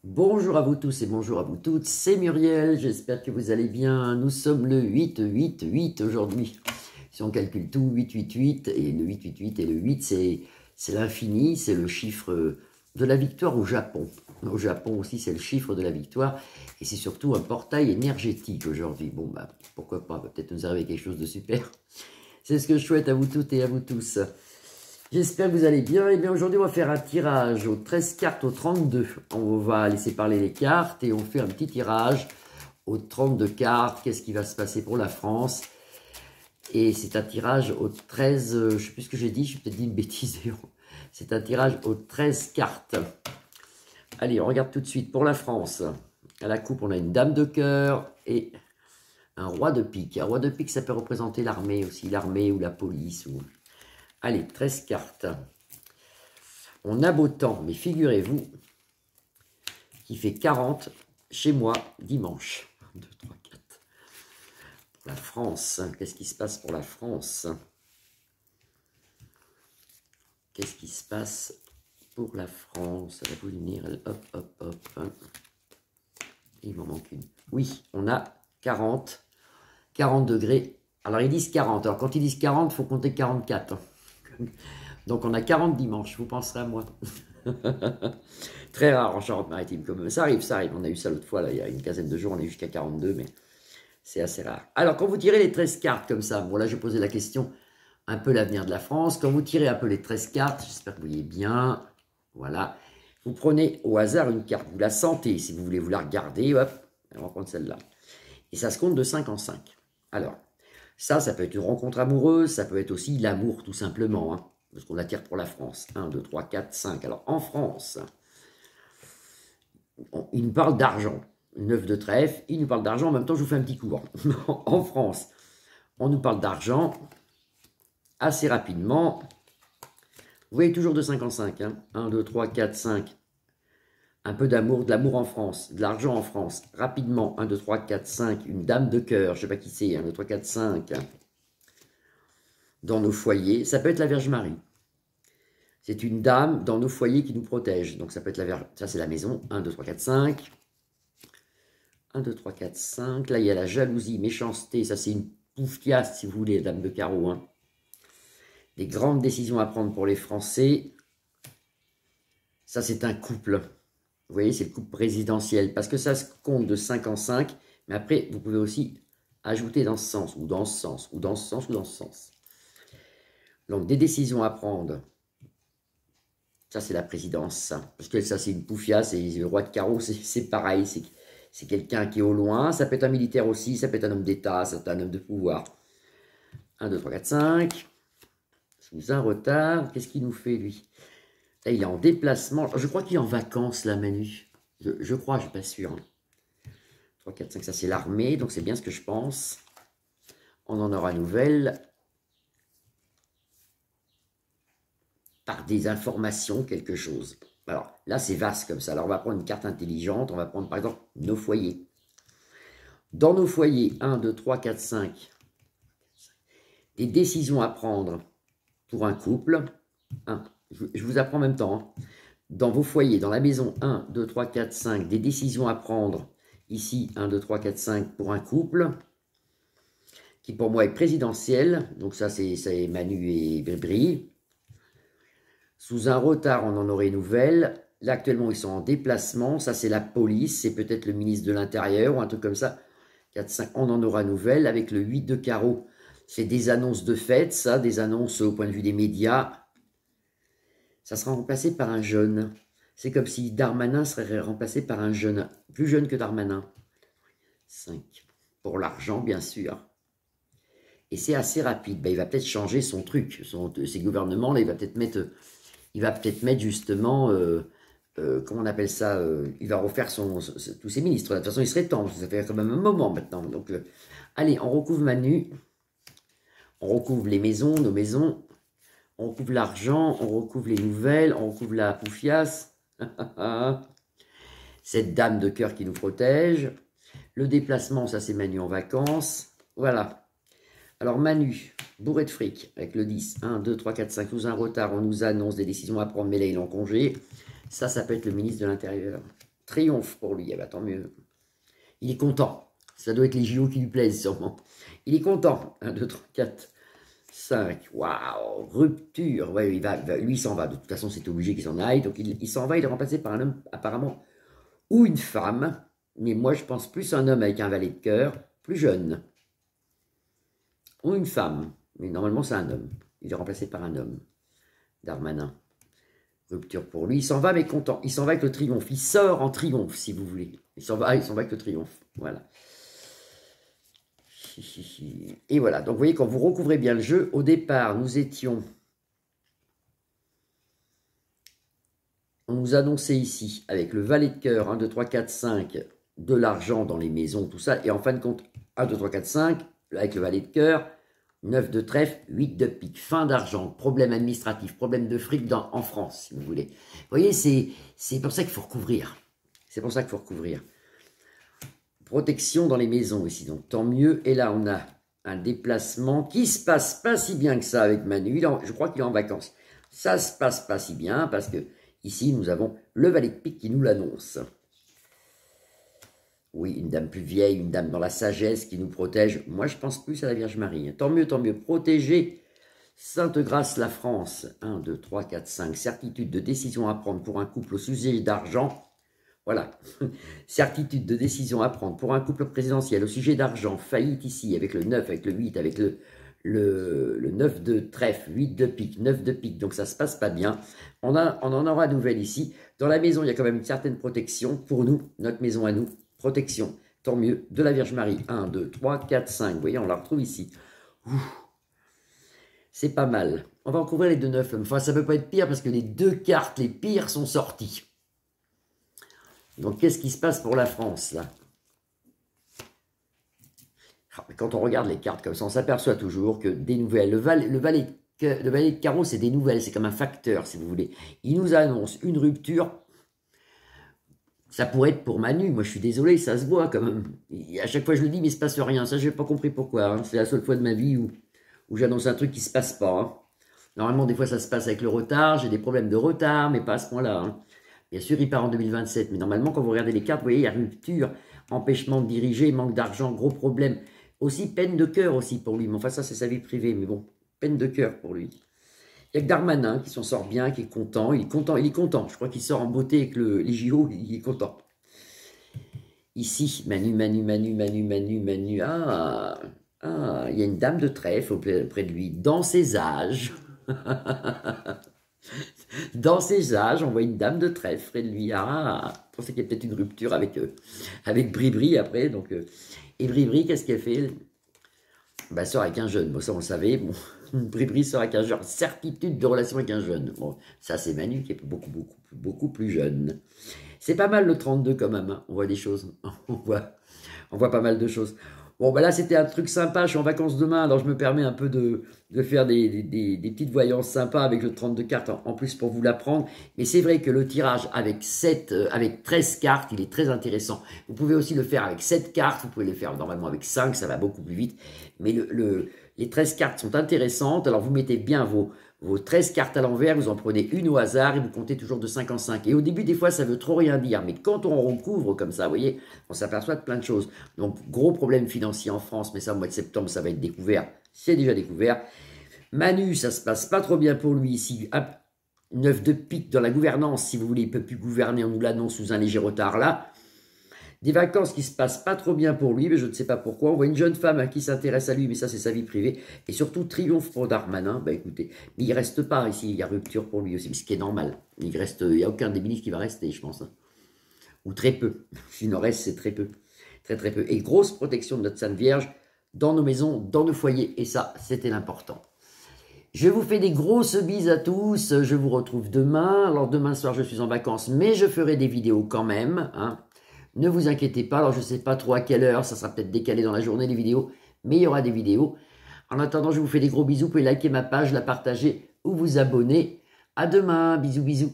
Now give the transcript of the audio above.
Bonjour à vous tous et bonjour à vous toutes, c'est Muriel, j'espère que vous allez bien. Nous sommes le 8-8-8 aujourd'hui. Si on calcule tout, 8-8-8, et le 8-8-8 et le 8, c'est l'infini, c'est le chiffre de la victoire au Japon. Au Japon aussi, c'est le chiffre de la victoire, et c'est surtout un portail énergétique aujourd'hui. Bon, bah, pourquoi pas, peut-être nous arriver quelque chose de super. C'est ce que je souhaite à vous toutes et à vous tous. J'espère que vous allez bien. Et bien aujourd'hui, on va faire un tirage aux 13 cartes au 32. On va laisser parler les cartes et on fait un petit tirage aux 32 cartes. Qu'est-ce qui va se passer pour la France? Et c'est un tirage aux 13, je ne sais plus ce que j'ai dit, j'ai peut-être dit une bêtise. C'est un tirage aux 13 cartes. Allez, on regarde tout de suite pour la France. À la coupe, on a une dame de cœur et un roi de pique. Un roi de pique, ça peut représenter l'armée aussi, l'armée ou la police. Allez, 13 cartes. On a beau temps, mais figurez-vous qu'il fait 40 chez moi dimanche. 1, 2, 3, 4. Pour la France, qu'est-ce qui se passe pour la France? Qu'est-ce qui se passe pour la France? Elle va vous venir, hop, hop, hop. Il m'en manque une. Oui, on a 40 degrés. Alors, ils disent 40. Alors, quand ils disent 40, il faut compter 44. Donc, on a 40 dimanche. Vous penserez à moi. Très rare en Charente-Maritime. Comme ça arrive, ça arrive. On a eu ça l'autre fois, là, il y a une quinzaine de jours. On est jusqu'à 42, mais c'est assez rare. Alors, quand vous tirez les 13 cartes comme ça, bon, là, je posais la question, un peu l'avenir de la France. Quand vous tirez un peu les 13 cartes, j'espère que vous voyez bien. Voilà. Vous prenez au hasard une carte. Vous la sentez. Si vous voulez vous la regarder, hop, on va prendre celle-là. Et ça se compte de 5 en 5. Alors, ça peut être une rencontre amoureuse, ça peut être aussi l'amour tout simplement, hein, parce qu'on attire pour la France. 1, 2, 3, 4, 5. Alors, en France, il nous parle d'argent. 9 de trèfle, il nous parle d'argent, en même temps, je vous fais un petit cours. En France, on nous parle d'argent assez rapidement. Vous voyez toujours de 5 en 5. Hein. 1, 2, 3, 4, 5. Un peu d'amour, de l'amour en France, de l'argent en France. Rapidement, 1, 2, 3, 4, 5. Une dame de cœur, je ne sais pas qui c'est. 1, 2, 3, 4, 5. Dans nos foyers. Ça peut être la Vierge Marie. C'est une dame dans nos foyers qui nous protège. Donc ça peut être la Vierge. Ça, c'est la maison. 1, 2, 3, 4, 5. 1, 2, 3, 4, 5. Là, il y a la jalousie, méchanceté. Ça, c'est une poufiasse, si vous voulez, dame de carreau. Hein. Des grandes décisions à prendre pour les Français. Ça, c'est un couple. Vous voyez, c'est le couple présidentiel. Parce que ça se compte de 5 en 5. Mais après, vous pouvez aussi ajouter dans ce sens, ou dans ce sens, ou dans ce sens, ou dans ce sens. Donc, des décisions à prendre. Ça, c'est la présidence, ça. Parce que ça, c'est une poufiasse. Et le roi de carreau, c'est pareil. C'est quelqu'un qui est au loin. Ça peut être un militaire aussi. Ça peut être un homme d'État. Ça peut être un homme de pouvoir. 1, 2, 3, 4, 5. Sous un retard. Qu'est-ce qu'il nous fait, lui? Là, il est en déplacement. Je crois qu'il est en vacances, là, Manu. Je crois, je ne suis pas sûr. Hein. 3, 4, 5, ça, c'est l'armée. Donc, c'est bien ce que je pense. On en aura nouvelle. Par des informations, quelque chose. Alors, là, c'est vaste comme ça. Alors, on va prendre une carte intelligente. On va prendre, par exemple, nos foyers. Dans nos foyers, 1, 2, 3, 4, 5, des décisions à prendre pour un couple. Je vous apprends en même temps. Hein. Dans vos foyers, dans la maison, 1, 2, 3, 4, 5, des décisions à prendre. Ici, 1, 2, 3, 4, 5 pour un couple. Qui, pour moi, est présidentiel. Donc, ça, c'est Manu et Bri. Sous un retard, on en aurait nouvelle. Là, actuellement, ils sont en déplacement. Ça, c'est la police. C'est peut-être le ministre de l'Intérieur ou un truc comme ça. 4, 5, on en aura nouvelle. Avec le 8 de carreau, c'est des annonces de fête, ça. Des annonces au point de vue des médias. Ça sera remplacé par un jeune. C'est comme si Darmanin serait remplacé par un jeune. Plus jeune que Darmanin. 5. Pour l'argent, bien sûr. Et c'est assez rapide. Ben, il va peut-être changer son truc. Ses gouvernements, là, il va peut-être mettre... justement, comment on appelle ça, il va refaire tous ses ministres. De toute façon, il serait temps, ça fait quand même un moment maintenant. Donc, allez, on recouvre Manu, on recouvre les maisons, nos maisons, on recouvre l'argent, on recouvre les nouvelles, on recouvre la poufiasse. Cette dame de cœur qui nous protège. Le déplacement, ça c'est Manu en vacances. Voilà. Alors Manu, bourré de fric, avec le 10, 1, 2, 3, 4, 5, sous un retard, on nous annonce des décisions à prendre, mais là il est en congé. Ça peut être le ministre de l'Intérieur. Triomphe pour lui, eh ben, tant mieux. Il est content. Ça doit être les JO qui lui plaisent sûrement. Il est content. 1, 2, 3, 4, 5. Waouh, rupture. Ouais, lui, il s'en va. De toute façon, c'est obligé qu'il s'en aille. Donc, il s'en va. Il est remplacé par un homme, apparemment, ou une femme. Mais moi, je pense plus un homme avec un valet de cœur, plus jeune. Ou une femme. Mais normalement, c'est un homme. Il est remplacé par un homme. Darmanin. Rupture pour lui. Il s'en va, mais content. Il s'en va avec le triomphe. Il sort en triomphe, si vous voulez. Il s'en va avec le triomphe. Voilà. Et voilà. Donc, vous voyez, quand vous recouvrez bien le jeu, au départ, nous étions... On nous annonçait ici, avec le valet de cœur, 1, 2, 3, 4, 5, de l'argent dans les maisons, tout ça. Et en fin de compte, 1, 2, 3, 4, 5, avec le valet de cœur, 9 de trèfle, 8 de pique, fin d'argent, problème administratif, problème de fric en France, si vous voulez. Vous voyez, c'est pour ça qu'il faut recouvrir. C'est pour ça qu'il faut recouvrir. Protection dans les maisons ici, donc tant mieux. Et là, on a un déplacement qui se passe pas si bien que ça avec Manu. Je crois qu'il est en vacances. Ça se passe pas si bien parce que ici, nous avons le valet de pique qui nous l'annonce. Oui, une dame plus vieille, une dame dans la sagesse qui nous protège. Moi, je pense plus à la Vierge Marie. Tant mieux, tant mieux. Protéger Sainte Grâce la France. 1, 2, 3, 4, 5. Certitude de décision à prendre pour un couple au sujet d'argent. Voilà. Certitude de décision à prendre pour un couple présidentiel au sujet d'argent. Faillite ici avec le 9, avec le 8, avec le 9 de trèfle, 8 de pique, 9 de pique. Donc ça se passe pas bien. On en aura nouvelle ici. Dans la maison, il y a quand même une certaine protection pour nous, notre maison à nous. Protection, tant mieux, de la Vierge Marie. 1, 2, 3, 4, 5. Vous voyez, on la retrouve ici. C'est pas mal. On va en couvrir les 2 9. Enfin, ça ne peut pas être pire parce que les 2 cartes, les pires, sont sorties. Donc, qu'est-ce qui se passe pour la France, là? Quand on regarde les cartes comme ça, on s'aperçoit toujours que des nouvelles. Le valet de carreau, c'est des nouvelles. C'est comme un facteur, si vous voulez. Il nous annonce une rupture. Ça pourrait être pour Manu. Moi, je suis désolé, ça se voit quand même. Et à chaque fois, je le dis, mais il ne se passe rien. Ça, je n'ai pas compris pourquoi. Hein. C'est la seule fois de ma vie où j'annonce un truc qui ne se passe pas. Hein. Normalement, des fois, ça se passe avec le retard. J'ai des problèmes de retard, mais pas à ce point-là. Hein. Bien sûr, il part en 2027. Mais normalement, quand vous regardez les cartes, vous voyez, il y a rupture, empêchement de diriger, manque d'argent, gros problème. Aussi, peine de cœur aussi pour lui. Mais enfin, ça, c'est sa vie privée. Mais bon, peine de cœur pour lui. Il y a que Darmanin qui s'en sort bien, qui est content. Il est content, il est content. Je crois qu'il sort en beauté avec les JO, il est content. Ici, Manu. Ah, il y a une dame de trèfle près de lui, dans ses âges. Dans ses âges, on voit une dame de trèfle près de lui. Ah, je pensais qu'il y a peut-être une rupture avec Bribri après. Donc, et Bribri, qu'est-ce qu'elle fait? Bah, sort avec un jeune. Bon, ça, on le savait. Bon, Bribri sort avec un jeune. Certitude de relation avec un jeune. Bon, ça, c'est Manu qui est beaucoup plus jeune. C'est pas mal le 32 quand même. Hein. On voit des choses. On voit pas mal de choses. Bon, bah là, c'était un truc sympa. Je suis en vacances demain, alors je me permets un peu de faire des petites voyances sympas avec le 32 cartes en plus pour vous l'apprendre. Mais c'est vrai que le tirage avec 13 cartes, il est très intéressant. Vous pouvez aussi le faire avec 7 cartes. Vous pouvez le faire normalement avec 5, ça va beaucoup plus vite. Mais les 13 cartes sont intéressantes. Alors, vous mettez bien vos 13 cartes à l'envers, vous en prenez une au hasard et vous comptez toujours de 5 en 5. Et au début, des fois, ça veut trop rien dire. Mais quand on recouvre comme ça, vous voyez, on s'aperçoit de plein de choses. Donc, gros problème financier en France, mais ça, au mois de septembre, ça va être découvert. C'est déjà découvert. Manu, ça se passe pas trop bien pour lui ici. 9 de pique dans la gouvernance, si vous voulez, il ne peut plus gouverner, on nous l'annonce sous un léger retard là. Des vacances qui se passent pas trop bien pour lui, mais je ne sais pas pourquoi. On voit une jeune femme qui s'intéresse à lui, mais ça, c'est sa vie privée. Et surtout, triomphe pour Darmanin. Bah écoutez, mais il reste pas ici, il y a rupture pour lui aussi, ce qui est normal. Il n'y a aucun des ministres qui va rester, je pense. Hein. Ou très peu. S'il en reste, c'est très peu. Très peu. Et grosse protection de notre Sainte Vierge dans nos maisons, dans nos foyers. Et ça, c'était l'important. Je vous fais des grosses bises à tous. Je vous retrouve demain. Alors, demain soir, je suis en vacances, mais je ferai des vidéos quand même. Hein. Ne vous inquiétez pas, alors je ne sais pas trop à quelle heure, ça sera peut-être décalé dans la journée les vidéos, mais il y aura des vidéos. En attendant, je vous fais des gros bisous, vous pouvez liker ma page, la partager ou vous abonner. À demain, bisous.